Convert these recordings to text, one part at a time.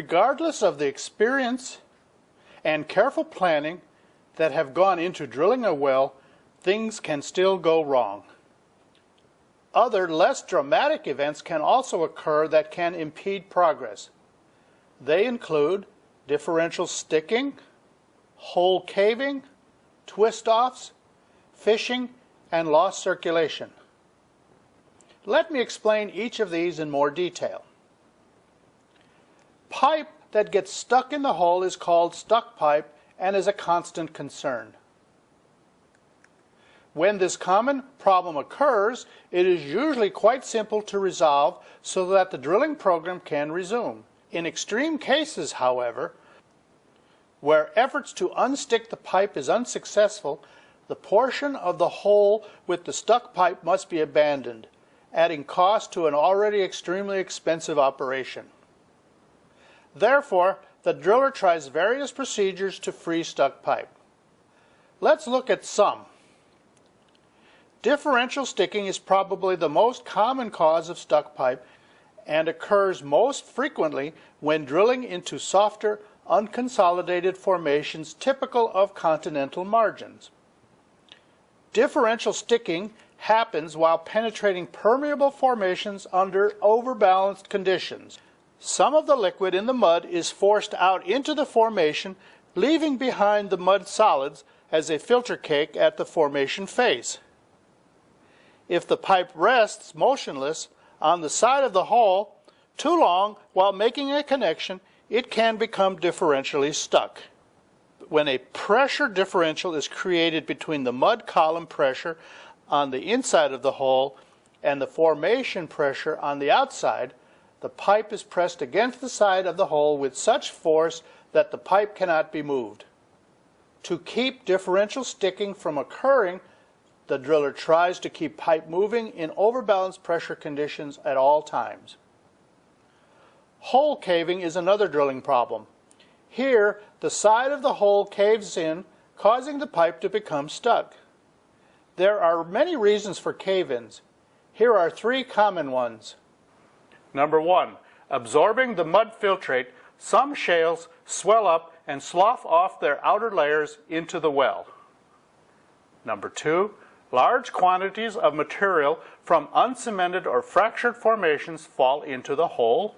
regardless of the experience and careful planning that have gone into drilling a well, things can still go wrong. Other, less dramatic events can also occur that can impede progress. They include differential sticking, hole caving, twist-offs, fishing, and lost circulation. Let me explain each of these in more detail. Pipe that gets stuck in the hole is called stuck pipe and is a constant concern. When this common problem occurs, it is usually quite simple to resolve so that the drilling program can resume. In extreme cases, however, where efforts to unstick the pipe is unsuccessful, the portion of the hole with the stuck pipe must be abandoned, adding cost to an already extremely expensive operation. Therefore, the driller tries various procedures to free stuck pipe. Let's look at some. Differential sticking is probably the most common cause of stuck pipe and occurs most frequently when drilling into softer, unconsolidated formations typical of continental margins. Differential sticking happens while penetrating permeable formations under overbalanced conditions. Some of the liquid in the mud is forced out into the formation, leaving behind the mud solids as a filter cake at the formation face. If the pipe rests motionless on the side of the hole too long while making a connection, it can become differentially stuck. When a pressure differential is created between the mud column pressure on the inside of the hole and the formation pressure on the outside, the pipe is pressed against the side of the hole with such force that the pipe cannot be moved. To keep differential sticking from occurring, the driller tries to keep pipe moving in overbalanced pressure conditions at all times. Hole caving is another drilling problem. Here, the side of the hole caves in, causing the pipe to become stuck. There are many reasons for cave-ins. Here are three common ones. Number one, absorbing the mud filtrate, some shales swell up and slough off their outer layers into the well. Number two, large quantities of material from uncemented or fractured formations fall into the hole.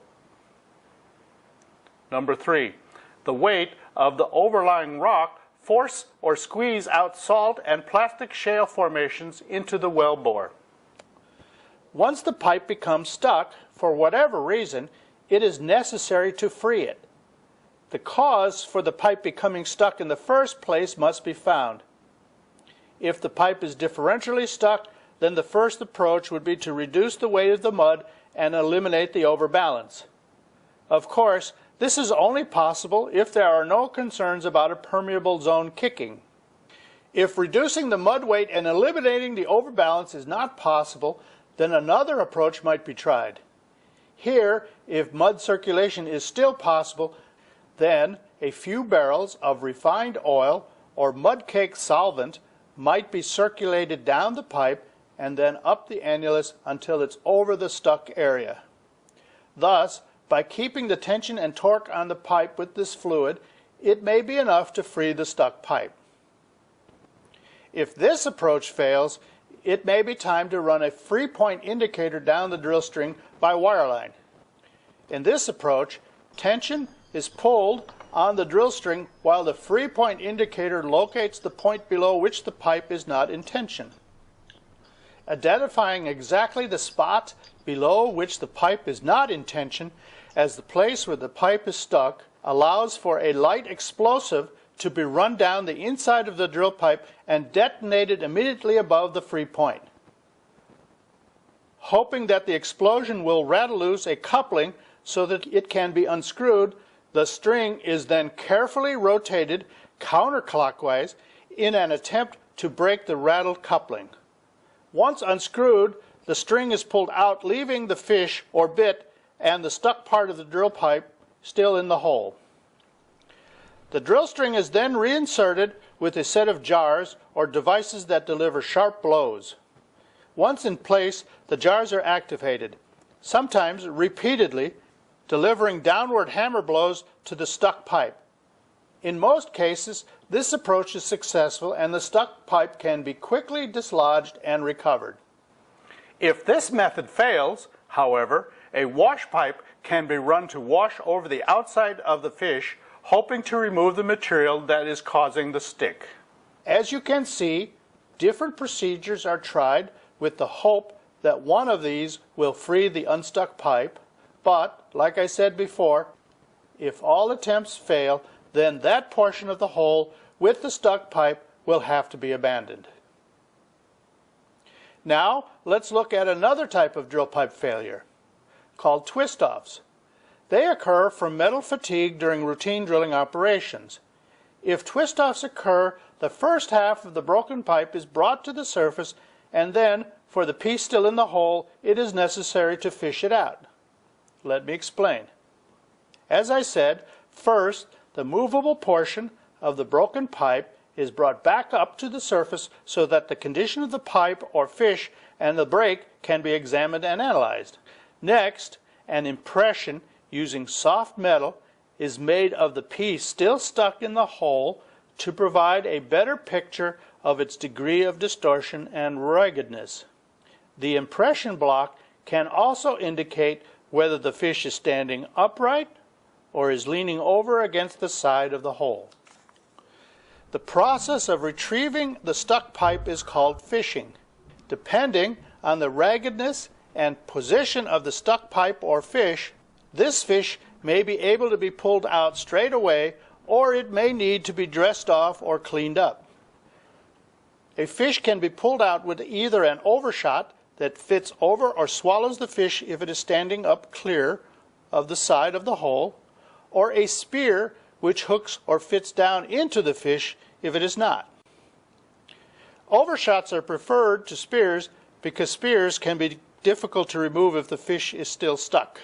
Number three, the weight of the overlying rock force or squeeze out salt and plastic shale formations into the well bore. Once the pipe becomes stuck, for whatever reason, it is necessary to free it. The cause for the pipe becoming stuck in the first place must be found. If the pipe is differentially stuck, then the first approach would be to reduce the weight of the mud and eliminate the overbalance. Of course, this is only possible if there are no concerns about a permeable zone kicking. If reducing the mud weight and eliminating the overbalance is not possible, then another approach might be tried. Here, if mud circulation is still possible, then a few barrels of refined oil or mud cake solvent might be circulated down the pipe and then up the annulus until it's over the stuck area. Thus, by keeping the tension and torque on the pipe with this fluid, it may be enough to free the stuck pipe. If this approach fails, it may be time to run a free point indicator down the drill string by wireline. In this approach, tension is pulled on the drill string while the free point indicator locates the point below which the pipe is not in tension. Identifying exactly the spot below which the pipe is not in tension as the place where the pipe is stuck allows for a light explosive to be run down the inside of the drill pipe and detonated immediately above the free point. Hoping that the explosion will rattle loose a coupling so that it can be unscrewed, the string is then carefully rotated counterclockwise in an attempt to break the rattled coupling. Once unscrewed, the string is pulled out, leaving the fish or bit and the stuck part of the drill pipe still in the hole. The drill string is then reinserted with a set of jars or devices that deliver sharp blows. Once in place, the jars are activated, sometimes repeatedly, delivering downward hammer blows to the stuck pipe. In most cases, this approach is successful and the stuck pipe can be quickly dislodged and recovered. If this method fails, however, a wash pipe can be run to wash over the outside of the fish, hoping to remove the material that is causing the stick. As you can see, different procedures are tried with the hope that one of these will free the unstuck pipe, but, like I said before, if all attempts fail, then that portion of the hole with the stuck pipe will have to be abandoned. Now, let's look at another type of drill pipe failure, called twist-offs. They occur from metal fatigue during routine drilling operations. If twist-offs occur, the first half of the broken pipe is brought to the surface, and then, for the piece still in the hole, it is necessary to fish it out. Let me explain. As I said, first, the movable portion of the broken pipe is brought back up to the surface so that the condition of the pipe or fish and the break can be examined and analyzed. Next, an impression using soft metal is made of the piece still stuck in the hole to provide a better picture of its degree of distortion and ruggedness. The impression block can also indicate whether the fish is standing upright or is leaning over against the side of the hole. The process of retrieving the stuck pipe is called fishing. Depending on the raggedness and position of the stuck pipe or fish, this fish may be able to be pulled out straight away, or it may need to be dressed off or cleaned up. A fish can be pulled out with either an overshot that fits over or swallows the fish if it is standing up clear of the side of the hole, or a spear which hooks or fits down into the fish if it is not. Overshots are preferred to spears because spears can be difficult to remove if the fish is still stuck.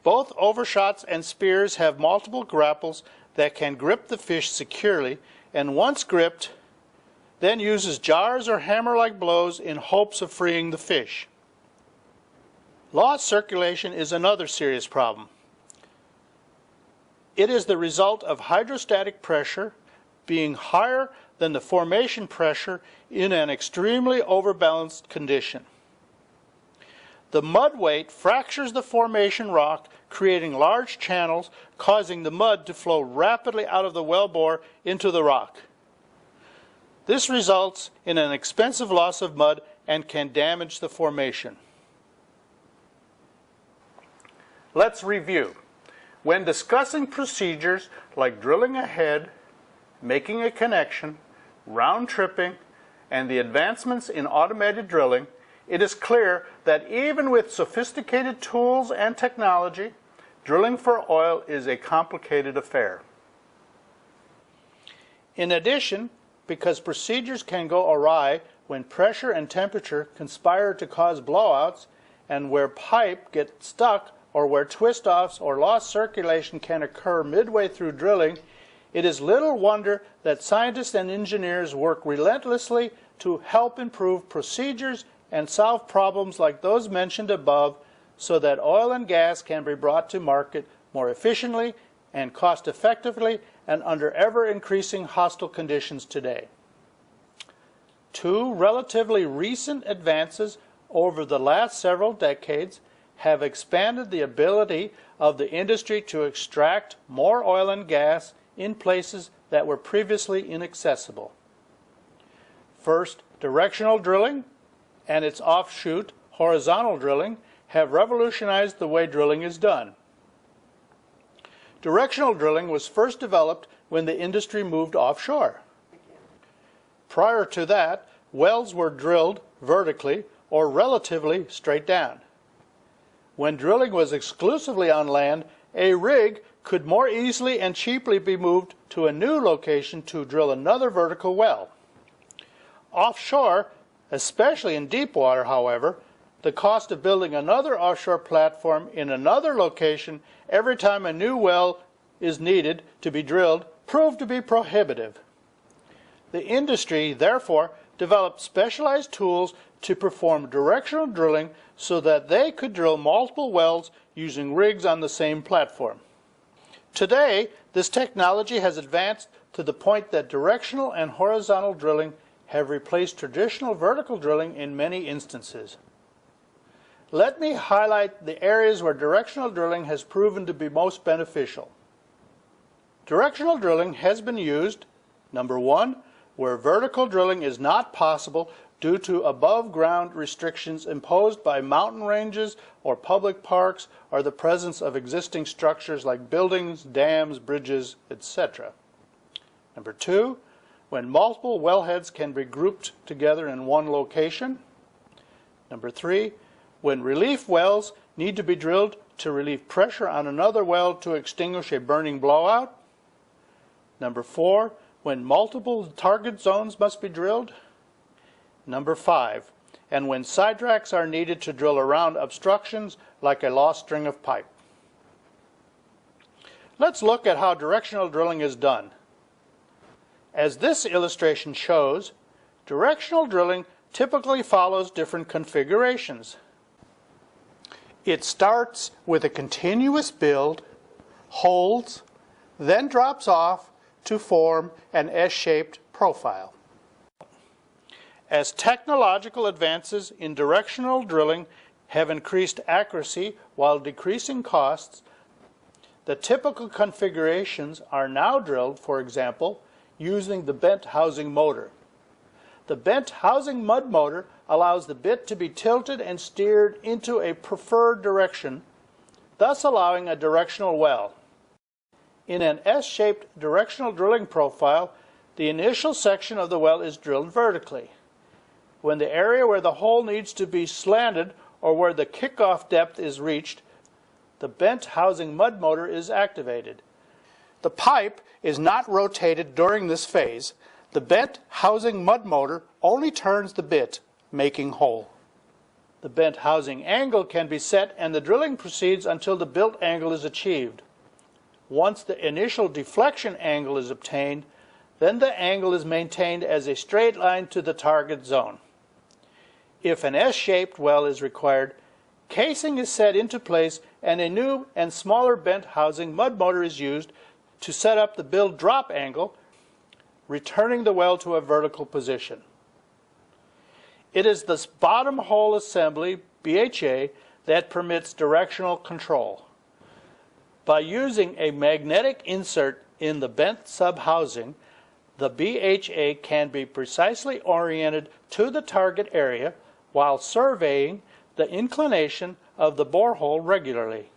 Both overshots and spears have multiple grapples that can grip the fish securely, and once gripped, then uses jars or hammer-like blows in hopes of freeing the fish. Lost circulation is another serious problem. It is the result of hydrostatic pressure being higher than the formation pressure in an extremely overbalanced condition. The mud weight fractures the formation rock, creating large channels, causing the mud to flow rapidly out of the wellbore into the rock. This results in an expensive loss of mud and can damage the formation. Let's review. When discussing procedures like drilling ahead, making a connection, round tripping, and the advancements in automated drilling, it is clear that even with sophisticated tools and technology, drilling for oil is a complicated affair. In addition, because procedures can go awry when pressure and temperature conspire to cause blowouts, and where pipe gets stuck or where twist-offs or lost circulation can occur midway through drilling, it is little wonder that scientists and engineers work relentlessly to help improve procedures and solve problems like those mentioned above so that oil and gas can be brought to market more efficiently and cost-effectively and under ever-increasing hostile conditions today. Two relatively recent advances over the last several decades have expanded the ability of the industry to extract more oil and gas in places that were previously inaccessible. First, directional drilling and its offshoot, horizontal drilling, have revolutionized the way drilling is done. Directional drilling was first developed when the industry moved offshore. Prior to that, wells were drilled vertically or relatively straight down. When drilling was exclusively on land, a rig could more easily and cheaply be moved to a new location to drill another vertical well. Offshore, especially in deep water, however, the cost of building another offshore platform in another location every time a new well is needed to be drilled proved to be prohibitive. The industry, therefore, developed specialized tools to perform directional drilling so that they could drill multiple wells using rigs on the same platform. Today, this technology has advanced to the point that directional and horizontal drilling have replaced traditional vertical drilling in many instances. Let me highlight the areas where directional drilling has proven to be most beneficial. Directional drilling has been used, number one, where vertical drilling is not possible due to above-ground restrictions imposed by mountain ranges or public parks or the presence of existing structures like buildings, dams, bridges, etc. Number two, when multiple wellheads can be grouped together in one location. Number three, when relief wells need to be drilled to relieve pressure on another well to extinguish a burning blowout. Number four, when multiple target zones must be drilled. Number five, and when sidetracks are needed to drill around obstructions like a lost string of pipe. Let's look at how directional drilling is done. As this illustration shows, directional drilling typically follows different configurations. It starts with a continuous build, holds, then drops off to form an S-shaped profile. As technological advances in directional drilling have increased accuracy while decreasing costs, the typical configurations are now drilled, for example, using the bent housing motor. The bent housing mud motor allows the bit to be tilted and steered into a preferred direction, thus allowing a directional well. In an S-shaped directional drilling profile, the initial section of the well is drilled vertically. When the area where the hole needs to be slanted or where the kickoff depth is reached, the bent housing mud motor is activated. The pipe is not rotated during this phase. The bent housing mud motor only turns the bit, making hole. The bent housing angle can be set and the drilling proceeds until the built angle is achieved. Once the initial deflection angle is obtained, then the angle is maintained as a straight line to the target zone. If an S-shaped well is required, casing is set into place and a new and smaller bent housing mud motor is used to set up the build drop angle, returning the well to a vertical position. It is this bottom hole assembly, BHA, that permits directional control. By using a magnetic insert in the bent sub-housing, the BHA can be precisely oriented to the target area while surveying the inclination of the borehole regularly.